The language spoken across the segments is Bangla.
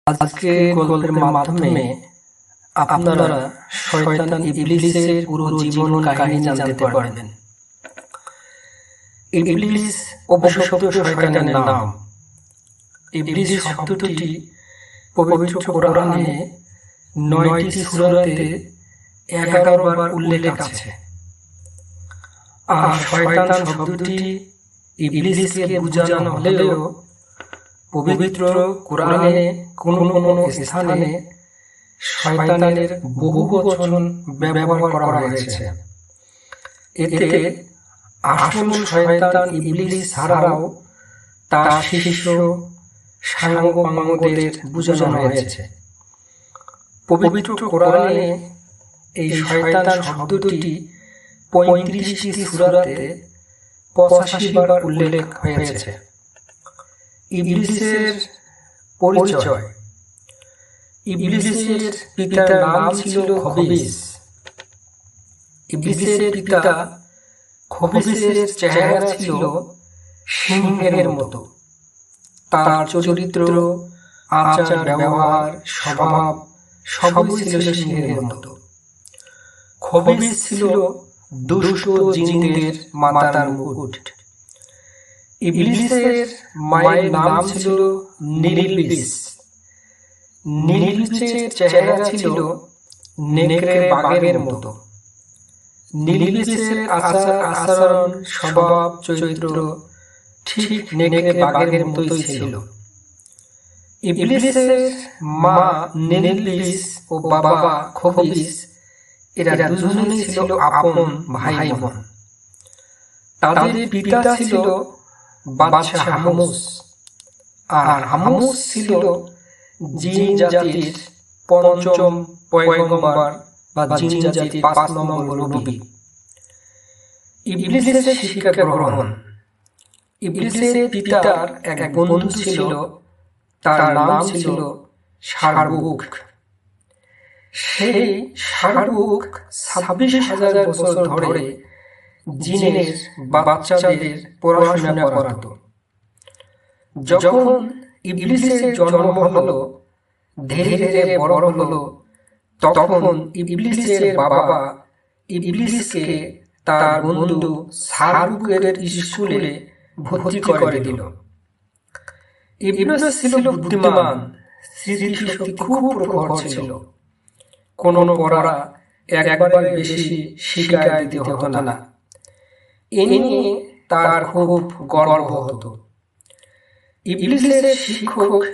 আজকে গল্পের মাধ্যমে আপনারা শয়তান ইবলিসের পুরো জীবন কাহিনী জানতে পারবেন। ইবলিস অভিশপ্ত শয়তানের নাম। ইবলিস শব্দটি পবিত্র কোরআনে 9টি সূরাতে 11 বার উল্লেখ আছে। আর শয়তান শব্দটি ইবলিসকে বোঝানো হলেও পবিত্র কোরআনে কোনো স্থানে শয়তানের বহু বচন ব্যবহার করা হয়েছে। এতে আসল শয়তান ইবলিস ছাড়াও তার শিষ্য সাঙ্গপাঙ্গদের বোঝানো হয়েছে। পবিত্র কোরআনে এই শয়তান শব্দটি 35টি সূরাতে 85 বার উল্লেখ হয়েছে। ইবলিসের পরিচয়। ইবলিসের পিতার নাম ছিল খবিস। ইবলিসের পিতা খবিসের চেহারা ছিল সিংহের মতো। তার চরিত্র, আচার ব্যবহার, স্বভাব সবই ছিল সিংহের মতো। খবিস ছিল দুষ্ট জিনদের মাতার মুকুট। ইবলিসের মায়ের নাম ছিল নিলবিস। নিলবিসের চেহারা ছিল নেকড়ে বাঘের মতো। নিলবিসের আচার আচরণ, স্বভাব চরিত্র ঠিক নেকড়ে বাঘের মতোই ছিল। ইবলিসের মা নিলবিস ও বাবা খবিস এরা দুজনেই ছিল আপন ভাই বোন। তাদের পিতা ছিল বাদশাহ হামুস। আর হামুস ছিল জিন জাতির পঞ্চম পয়গম্বর বা জিন জাতির 5 নম্বর নবী। ইবলিসের শিক্ষা গ্রহণ। ইবলিসের পিতার এক বন্ধু ছিল, তার নাম ছিল শারবুক। সেই শারবুক 26,000 বছর ধরে জিনের বাচ্চাদের পড়াশোনা করাতো। যখন ইবলিসের জন্ম হলো, ধীরে ধীরে বড় হলো, তখন ইবলিসের বাবা ইবলিসকে তার বন্ধু শারবুকের স্কুলে ভর্তি করে দিল। ইবলিস ছিল বুদ্ধিমান, স্মৃতিশক্তি খুব প্রখর ছিল। কোনো পড়া একবারে বেশি শিখায় দিতে হতো না। এ নিয়ে তার খুব গর্ব হতো। ইবলিসের শিক্ষক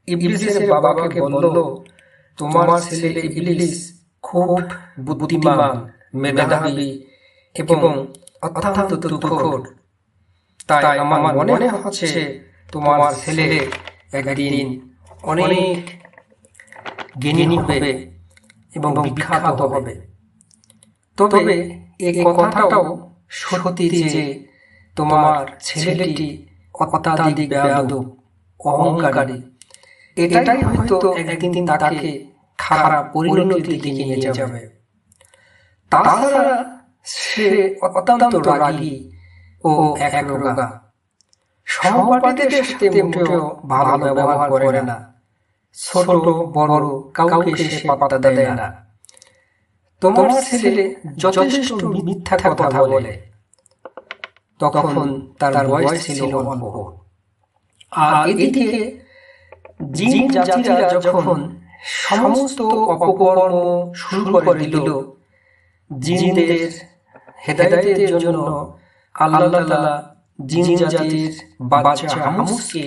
ইবলিসের বাবাকে বলল, তোমার ছেলে ইবলিস খুব বুদ্ধিমান, মেধাবী এবং অত্যন্ত তুখোড়। তাই আমার মনে হচ্ছে তোমার ছেলে একদিন অনেক জ্ঞানী হবে এবং বিখ্যাত হবে। তবে এই কথাটাও সত্যি যে তোমার ছেলেটি অত্যাধিক বেয়াদব, অহংকারী। এটাই হয়তো একদিন তাকে খারাপ পরিণতির দিকে নিয়ে যাবে। তাছাড়া সে অত্যন্ত রাগী ও একরোগা। সহপাঠীদের সাথে মোটেও ভালো ব্যবহার করে না। ছোট বড় কাউকে সে পাত্তা দেয় না। তোমার ছেলে যথেষ্ট মিথ্যা কথা বলে। তখন তার বয়স ছিল অল্প। আর এদিকে জিন জাতিরা যখন সমস্ত অপকর্ম শুরু করে দিল, জিনদের হেদায়েতের জন্য আল্লাহ তাআলা জিন জাতির বাদশা হামুসকে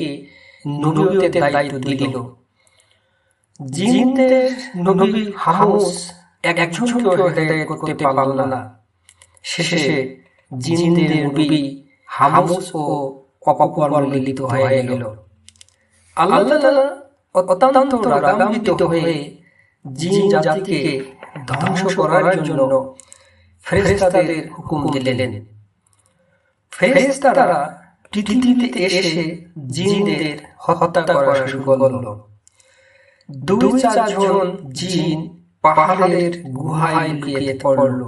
নবুয়তের দায়িত্ব দিল। জিনদের নবী হামুস একজনকেও হেদায়েত করতে পারল না। শেষে জিনদের নবী হামুস ও অপকর্মে লিপ্ত হয়ে গেল। আল্লাহ তাআলা অত্যন্ত রাগান্বিত হয়ে জিন জাতিকে ধ্বংস করার জন্য ফেরেশতাদের হুকুম দিলেন। ফেরেশতারা পৃথিবীতে এসে জিনদের হত্যা করা শুরু করল। 2-4 জন জিন পাহাড়ের গুহায় লুকিয়ে পড়ল।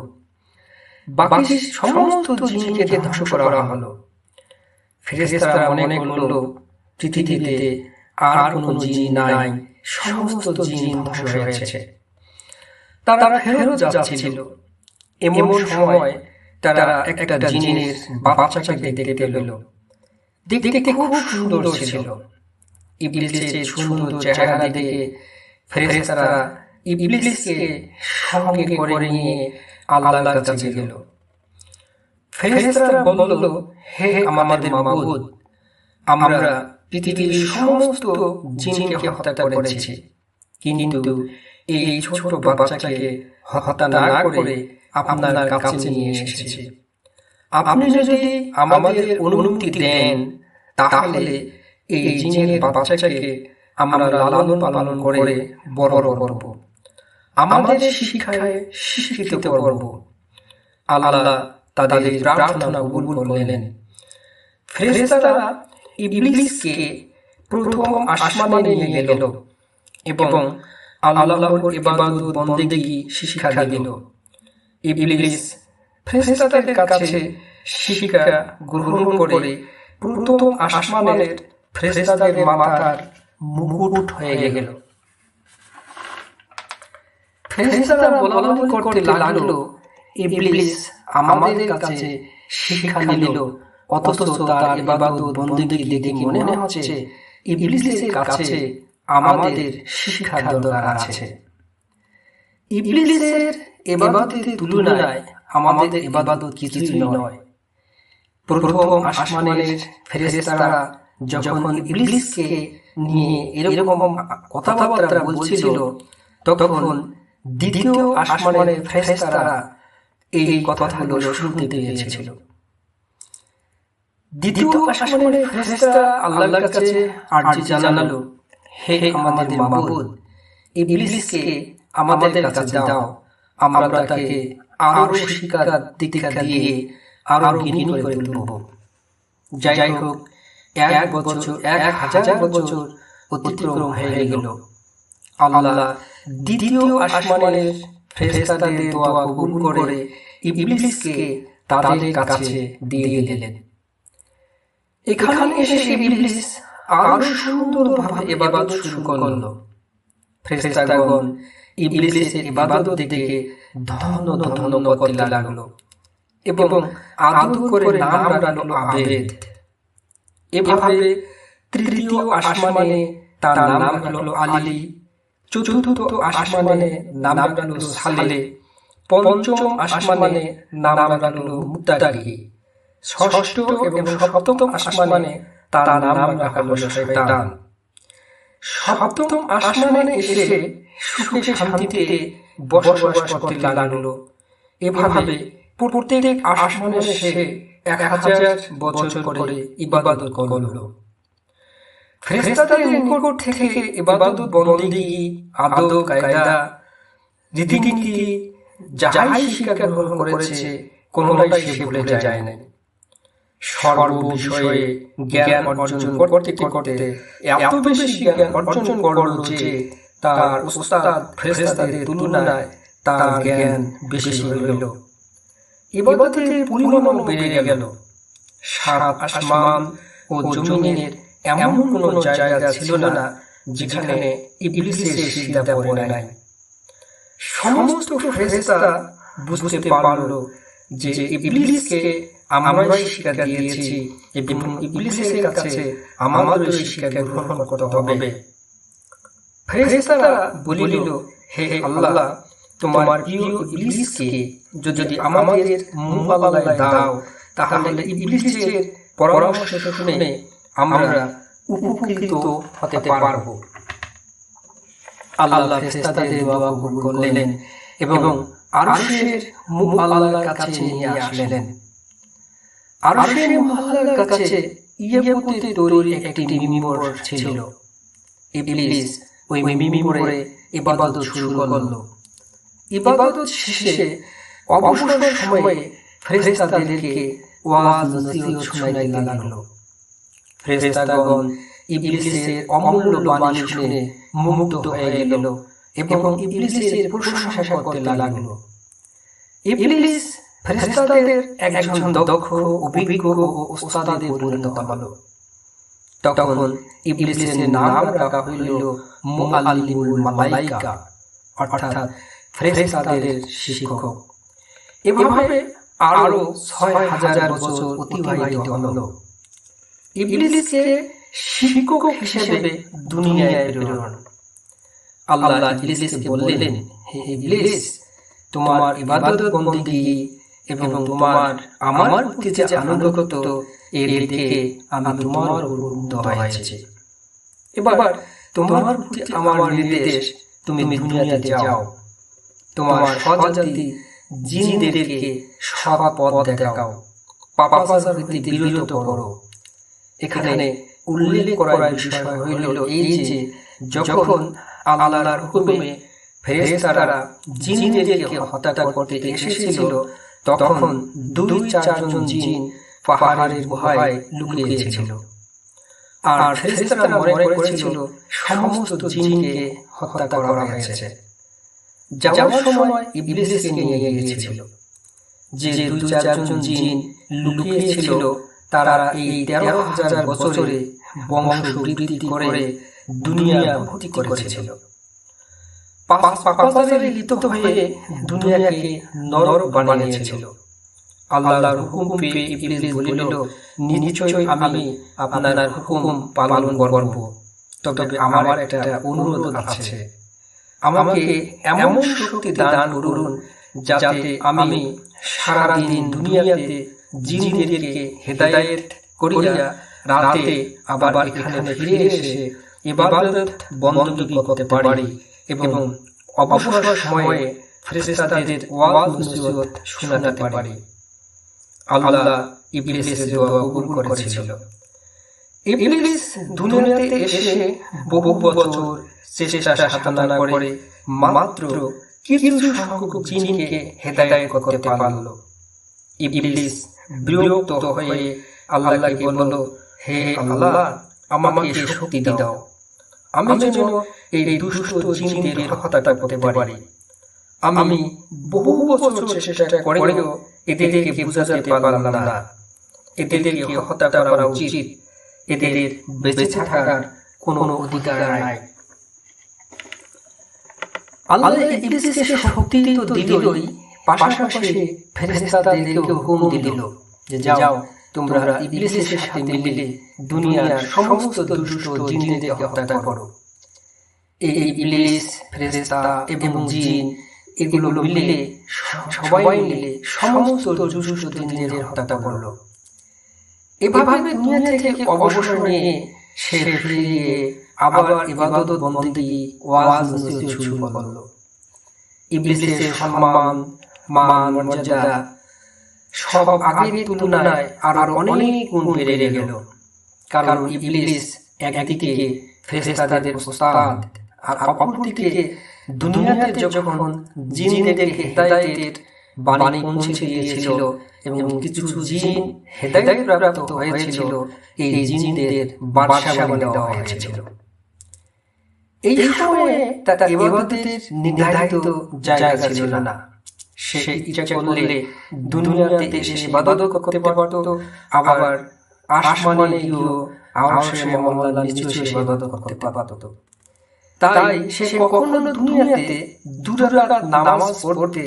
বাকি সমস্ত জিনকে ধ্বংস করা হলো। ফেরেশতারা মনে করল পৃথিবীতে আর কোনো জিন নাই, সমস্ত জিন ধ্বংস হয়েছে। তারা ফেরত যাচ্ছিল, এমন সময় তারা একটা জিনের বাচ্চাকে দেখতে পেল। দেখতে খুব সুন্দর ছিল। ইবলিসের সুন্দর চেহারা দেখে ফেরেশতারা ইবলিসকে সঙ্গে করে নিয়ে আল্লাহর কাছে গেল। ফেরেশতারা বলল, হে আমাদের মাবুদ, আমরা পৃথিবীর সমস্ত জিনকে হত্যা করেছি, কিন্তু এই ছোট বাচ্চাকে হত্যা না করে আপনার কাছে নিয়ে এসেছি। আপনি যদি আমাদের অনুমতি দেন, তাহলে এই জিনের বাচ্চাকে আমরা লালন পালন করে বড় করব, আমাদের শিক্ষায় শিক্ষিত করব। আল্লাহ তাদের প্রার্থনা কবুল করলেন। ফেরেশতারা ইবলিসকে প্রথম আসমানে নিয়ে গেল এবং আল্লাহর ইবাদত বন্দেগী শিক্ষা দিল। ইবলিস ফেরেশতাদের কাছে শিক্ষা গ্রহণ করে প্রথম আসমানের ফেরেশতাদের মাথার মুকুট হয়ে গেল। ফেরেশতারা বলাবলি করতে লাগলো, ইবলিস আমাদের কাছে শিক্ষা নিল, অথচ তার ইবাদত বন্দেগী দেখে মনে হচ্ছে ইবলিসের কাছে আমাদের শিক্ষার দরকার আছে। ইবলিসের ইবাদতের তুলনায় আমাদের ইবাদত কিছুই নয়। প্রথম আসমানের ফেরেশতারা যখন ইবলিসকে নিয়ে এরকম কথাবার্তা বলছিল, তখন দ্বিতীয় আসমানের ফেরেশতারা এই কথাগুলো শুনতে পেয়েছিল। দ্বিতীয় আসমানের ফেরেশতারা আল্লাহর কাছে আরজি জানালো, হে আমাদের মাবুদ, ইবলিসকে আমাদের কাছে দাও, আমরা তাকে আরো শিক্ষা দীক্ষা দিয়ে আরো জ্ঞানী করে তুলব। যাই হোক, 1000 বছর অতিক্রম হয়ে গেল। আল্লাহ দ্বিতীয় আসমানের ফেরেশতাদের দোয়া কবুল করে ইবলিসকে তাদের কাছে দিয়ে দিলেন। এখানে এসে ইবলিস আরো সুন্দরভাবে ইবাদত শুরু করলো। ফেরেশতাগণ ইবলিসের ইবাদত দেখে ধন্য ধন্য করতে লাগলো এবং আদর করে নাম রাখলো আবেদ। এভাবে তৃতীয় আসমানে তার নাম রাখলো আলী, চতুর্থ আসমানে নাম রাখলো সালে, পঞ্চম আসমানে নাম রাখলো মুত্তাকি, ষষ্ঠ এবং সপ্তম আসমানে তার নাম রাখলো শয়তান। সপ্তম আসমানে এসে সুখে শান্তিতে বসবাস করতে লাগলো। এভাবে প্রত্যেক আসমানে সে 1000 বছর করে ইবাদত করলো। ফেরেশতাদের নিকট থেকে ইবাদত বন্দেগী, আদব কায়দা, রীতিনীতি যাই শিক্ষা গ্রহণ করেছে, কোনোটাই সে ভুলে যায় না। সর্ব বিষয়ে জ্ঞান অর্জন করতে করতে এত বেশি জ্ঞান অর্জন করলো যে তার উস্তাদ ফেরেশতাদের তুলনায় তার জ্ঞান বেশি হইল। ইবাদতের পরিমাণও বেড়ে গেল। সাত আসমান ও জমিনের এমন কোনো জায়গা ছিল না যেখানে ইবলিসের সিজদা পড়ে নাই। সমস্ত ফেরেশতা বুঝতে পারল যে ইবলিসকে আমরাই শিক্ষা দিয়েছি এবং ইবলিসের কাছে আমাদের শিক্ষা গ্রহণ করতে হবে। ফেরেশতারা বলিল, হে আল্লাহ, তোমার প্রিয় ইবলিসকে যদি আমাদের মোকাবেলায় দাও, তাহলে ইবলিসের পরামর্শ শুনে আমরা উপকৃত হতে পারব। আল্লাহ ফেরেশতাদের দোয়া কবুল করলেন এবং আরশের মুখ আল্লাহর কাছে নিয়ে আসলেন। আরশের মহল্লার কাছে ইয়াকুতে তৈরি একটি মিম্বর ছিল। ইবলিস ওই মিম্বরে ইবাদত শুরু করলো। ইবাদত শেষে অবসর সময়ে ফেরেশতাদেরকে ওয়াজ নসিহত শোনাইতে লাগলো। ফেরেশতাগণ ইবলিসের অমূল্য বাণী শুনে মুগ্ধ হয়ে গেল এবং ইবলিসের প্রশংসা করতে লাগলো। ইবলিস ফেরেশতাদের একজন দক্ষ, অভিজ্ঞ ও উস্তাদে পরিণত হলো। তখন ইবলিসের নাম রাখা হইল মুআল্লিমুল মালাইকা, অর্থাৎ ফেরেশতাদের শিক্ষক। এভাবে আরো ৬,০০০ বছর অতিবাহিত হলো। ইবলিসকে শিক্ষক হিসেবে দুনিয়ায় প্রেরণ। আল্লাহ ইবলিসকে বললেন, হে ইবলিস, তোমার ইবাদত বন্দেগী এবং তোমার আমার প্রতি যে আনুগত্য এর দেখে আমি তোমার উপর মুগ্ধ হয়েছি। এবার তোমার প্রতি আমার নির্দেশ, তুমি দুনিয়াতে যাও, তোমার স্বজাতি জিনদেরকে সৎ পথ দেখাও, পাপাচার হইতে বিরত করো। এখানে উল্লেখ করার বিষয় হইল এই যে যখন আল্লাহর হুকুমে ফেরেশতারা জিনদেরকে হত্যা করতে এসেছিল, তখন ২-৪ জন জিন পাহাড়ের গুহায় লুকিয়েছিল। আর ফেরেশতারা মনে করেছিল সমস্ত জিনকে হত্যা করা হয়েছে। যাওয়ার সময় ইবলিসকে নিয়ে গিয়েছিল। যে ২-৪ জন জিন লুকিয়েছিল তারা এই ১৩,০০০ বছরে বংশ বৃদ্ধি করে দুনিয়া ভর্তি করেছিল। পাপাচারে লিপ্ত হয়ে দুনিয়াকে নরক বানিয়েছিল। আল্লাহর হুকুম পেয়ে ইবলিস বলিল, নিশ্চয়ই আমি আপনার হুকুম পালন করব, তবে আমার একটা অনুরোধ আছে। আমাকে এমন শক্তি দান করুন যাতে আমি সারা দিন দুনিয়াতে জিনদেরকে হেদায়েত করিয়া রাতে আবার এখানে ফিরে এসে ইবাদত বন্দেগী করতে পারি এবং অবসর সময়ে ফেরেশতাদের ওয়াজ নসিহত শোনাতে পারি। আল্লাহ ইবলিসের দোয়া কবুল করেছিল। ইবলিস দুনিয়াতে এসে বহু বছর চেষ্টা সাধনা করে মাত্র কিছু সংখ্যক জিনকে হেদায়েত করতে পারল। ইবলিস বিরক্ত হয়ে আল্লাহকে বলল, হে আল্লাহ, আমাকে শক্তি দাও, আমি যেন এই দুষ্ট জিনদের হত্যা করতে পারি। আমি বহু বছর চেষ্টা করেও এদেরকে বুঝাতে পারলাম না। এদেরকে হত্যা করা উচিত, এদের বেঁচে থাকার কোনো অধিকার নাই। আল্লাহ ইবলিসকে শক্তি তো দিলই, পাশাপাশি ফেরেশতাদেরকে হুকুম দিল যে যাও, তোমরা ইবলিসের সাথে মিলে দুনিয়ার সমস্ত দুষ্ট জিনদেরকে হত্যা করো। এই ইবলিস, ফেরেশতা এবং জিন এগুলো মিলে সবাই মিলে সমস্ত দুষ্ট জিনদের হত্যা করলো। এভাবে দুনিয়া থেকে অবসর নিয়ে সে ফিরে আবার ইবাদত বন্দেগী ওয়াজ নসিহত শুরু করলো। ইবলিসের সম্মান, মান, মর্যাদা সব আগের তুলনায় আরো অনেক গুণ বেড়ে গেল। কারণ ইবলিস একদিকে ফেরেশতাদের ওস্তাদ আর অপরদিকে দুনিয়াতে যখন জিনদেরকে হেদায়েতের বাণী পৌঁছে দিয়েছিল এবং কিছু জিন হেদায়েত প্রাপ্ত হয়েছিল, এই জিনদের বাদশা বানিয়ে দেওয়া হয়েছিল। এই সময়ে তার ইবাদতের নির্ধারিত জায়গা ছিল না। সে ইচ্ছা করলে দুনিয়াতে এসে ইবাদত করতে পারত, আবার আসমানে গিয়েও আরশে মাওলার নিচে এসে ইবাদত করতে পারত। তাই সে কখনো দুনিয়াতে 2 রাকাত নামাজ পড়তে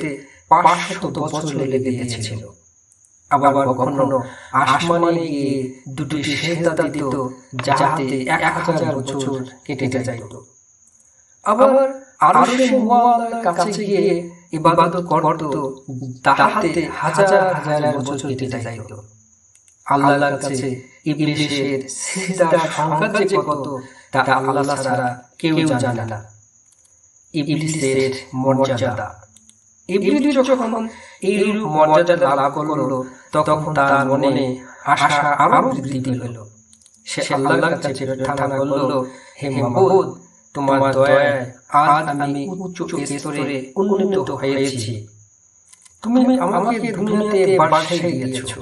500 বছর লেগে গিয়েছিল। আবার কখনো আসমানে গিয়ে 2টি সিজদা দিত, যাতে 1000 বছর কেটে যাইত। আবার আরশে মাওলার কাছে গিয়ে ইবাদত করত, তাহাতে হাজার হাজার বছর কেটে যাইত। আল্লাহর কাছে ইবলিসের সিজদার সংখ্যা যে কত তা আল্লাহ ছাড়া কেউ জানে না। ইবলিসের মর্যাদা। ইবলিস যখন এইরূপ মর্যাদা লাভ করল, তখন তার মনে আশা আরো বৃদ্ধি হল। সে আল্লাহর কাছে প্রার্থনা করল, হে মাবুদ, তোমার দয়ায় আজ আমি উচ্চ স্তরে উন্নীত হয়েছি। তুমি আমাকে দুনিয়াতে বাদশাহী দিয়েছো,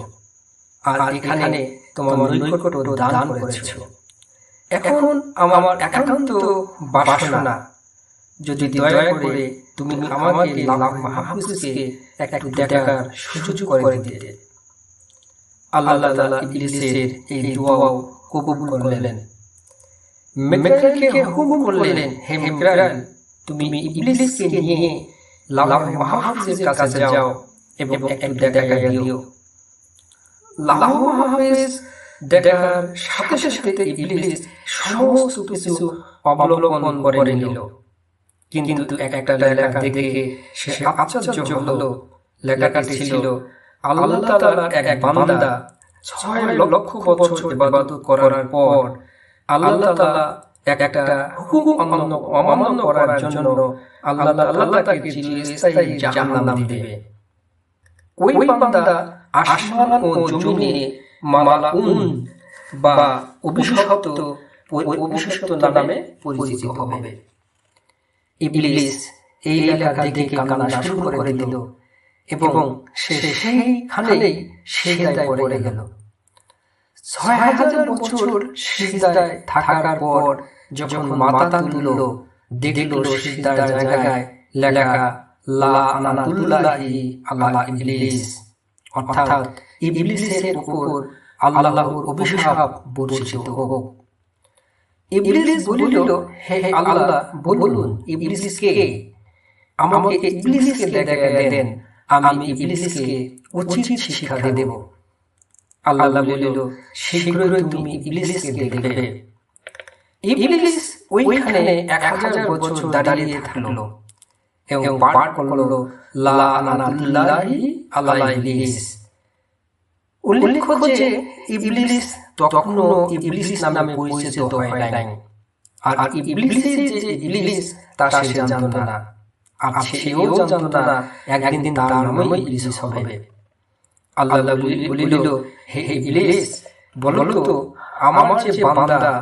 আর এখানে তোমার নৈকট্য দান করেছো। এখন আমার একান্ত বাসনা, যদি দয়া করে তুমি আমাকে লাউহ মাহফুজকে একটু দেখার সুযোগ করে দিতে। আল্লাহ তাআলা ইবলিসের এই দোয়া কবুল করলেন। মিকাইলকে হুকুম করলেন, হে মিকাইল, তুমি ইবলিসকে নিয়ে লাউহে মাহফুজের কাছে যাও এবং একটু দেখা দিও। লাউহে মাহফুজ দেখার সাথে সাথে ইবলিস সমস্ত কিছু অবলোকন করে নিল। কিন্তু একটা লেখা দেখে সে আশ্চর্য হলো। লেখাটি ছিল, আল্লাহ তাআলার এক বান্দা 6 লক্ষ বছর ইবাদত করার পর আল্লাহ তাআলা একটা হুকুম অমান্য করার জন্য আল্লাহ তাআলা তাকে চিরস্থায়ী জাহান্নাম দেবে। ওই বান্দা আসমান ও জমিনে মালাউন বা অভিশপ্ত নামে পরিচিত হবে। ইবলিস এই লেখা দেখে কান্না শুরু করে দিল এবং সে সেইখানেই সিজদায় পড়ে গেল। 6000 বছর সিজদায় থাকার পর যখন মাথা তুলল, দেখল সিজদার জায়গায় লেখা লানাতুল্লাহি আলা ইবলিস, অর্থাৎ ইবলিসের উপর আল্লাহর অভিশাপ বর্ষিত হোক। ইবলিস বলিল, হে আল্লাহ, বলুন ইবলিসকে, আমাকে ইবলিসকে দেখা দেন, আমি ইবলিসকে উচিত শিক্ষা দেব। আল্লাহ বলিল, শীঘ্রই তুমি ইবলিসকে দেখবে। ইবলিস ওইখানে 1000 বছর দাঁড়িয়ে থাকলো এবং পাঠ করলো লানাতুল্লাহি আলা ইবলিস। উল্লেখ্য যে ইবলিস তখনও ইবলিস নামে পরিচিত হয় নাই, আর ইবলিসের যে ইবলিস তা সে জানতো না, আর সেও জানতো না একদিন তার নামই ইবলিস হবে। আল্লাহ বলিল, হে ইবলিস, বলো তো আমার যে বান্দা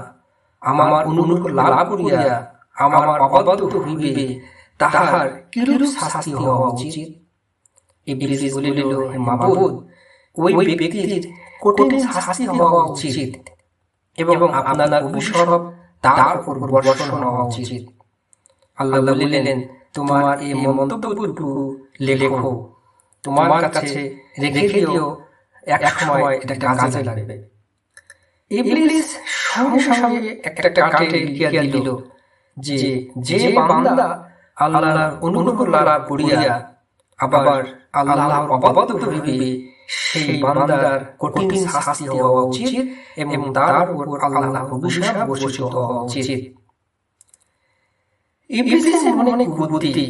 আমার অনুগ্রহ লাভ করিয়া আমার অবাধ্য হইবে, তাহার কিরূপ শাস্তি হওয়া উচিত? ইবলিস বলিল, হে মাবুদ, ওই ব্যক্তির কঠিন শাস্তি হওয়া উচিত এবং আপনার অভিশাপ তার উপর বর্ষণ হওয়া উচিত। আল্লাহ বলিলেন, তোমার এই মন্তব্যটুকু লেখো, তোমার কাছে রেখে দিও, এক সময় এটা কাজে লাগবে। ইবলিস সঙ্গে সঙ্গে একটা কাঠে লিখিয়া দিল যে যে বান্দা আল্লাহর অনুগ্রহ লাভ করিয়া আবার আল্লাহর অবাধ্য হইবে, সেই বান্দার কঠিন শাস্তি হওয়া উচিত এবং তার উপর আল্লাহর অভিশাপ বর্ষিত হওয়া উচিত। ইবলিসের অনেক বুদ্ধি।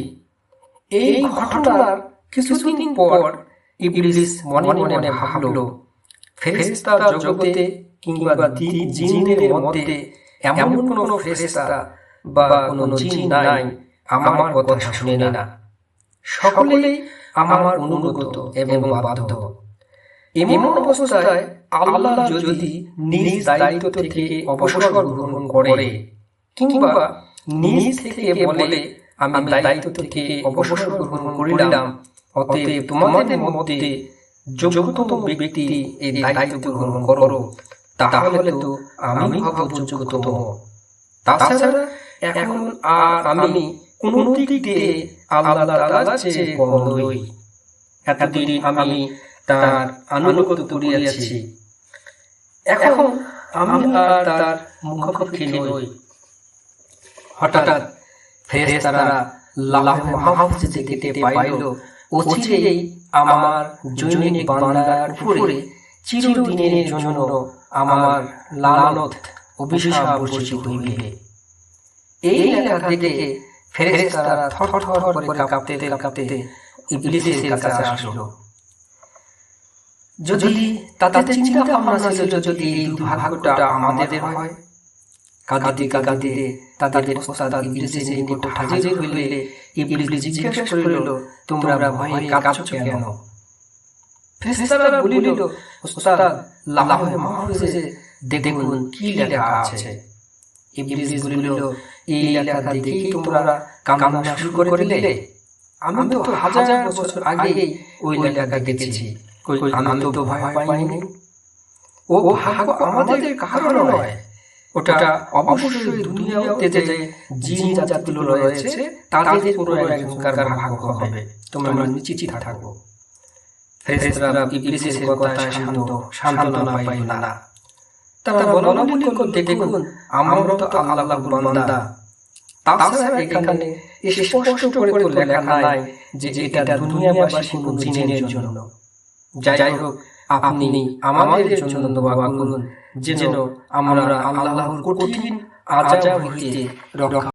এই ঘটনার কিছুদিন পর ইবলিস মনে মনে ভাবল, ফেরেশতা জগতে কিংবা জিনদের মধ্যে এমন কোন ফেরেশতা বা কোন জিন নাই আমার কথা শুনে না। সকলেই আমার অনুগত এবং বাধ্য। এমন অবস্থায় আল্লাহ যদি নিজ দায়িত্ব থেকে অবসর গ্রহণ করে কিংবা নিজ থেকে বলে, আমি দায়িত্ব থেকে অবসর গ্রহণ করিলাম, অতএব তোমাদের মধ্যে যোগ্যতম ব্যক্তি এই দায়িত্ব গ্রহণ করো, তাহলে তো আমি হব যোগ্যতম। তাছাড়া এখন আর আমি কোন দিক দিয়ে আল্লাহ তাআলার চেয়ে কম নই। এতদিন আমি তার আনুগত্য করিয়াছি, এখন আমি আর তার মুখাপেক্ষী নই। হঠাৎ ফেরেশতারা লাউহে মাহফুজ দেখতে পাইল, অচিরেই আমার জনৈক বান্দার উপরে চিরদিনের জন্য আমার লানত অভিশাপ বর্ষিত হইবে। এই লেখা দেখে ফেরেশতারা থরথর করে কাঁপতে কাঁপতে ইবলিসের কাছে আসলো। যদি তাদের চিন্তা ভাবনা ছিল, যদি এই দুর্ভাগ্যটা আমাদের হয়, কাঁদিতে কাঁদিতে তাদের ওস্তাদ ইবলিসের নিকট হাজির হইলে ইবলিস জিজ্ঞাসা করিল, তোমরা ভয়ে কাঁদছ কেন? ফেরেশতারা বলিল, ওস্তাদ, লাউহে মাহফুজে দেখুন কি লেখা আছে। ইবলিস বলিল, এই লেখা দেখেই তোমরা কান্না শুরু করিলে? আমি তো হাজার বছর আগে ওই লেখা দেখেছি, আমি তো ভয় পাইনি। ও ভাগ্য আমাদের কারণ নয়, ওটা অবশ্যই দুনিয়াতে যে জিন জাতিগুলো রয়েছে তাদের পুরো একজনকার ভাগ্য হবে, তোমরা নিশ্চিত থাকো। ফেরেশতারা ইবলিসের কথায় সান্ত্বনা পাইল না। তারা বলা বলি করতে দেখুন আমরা তো আল্লাহর বান্দা। তাছাড়া এখানে স্পষ্ট করে তো লেখা নাই যে এটা দুনিয়াবাসী কোনো জিনের জন্য। যাই হোক, আপনি আমাদের জন্য দোয়া করুন যেন আমরা আল্লাহর কঠিন আযাব হইতে রক্ষা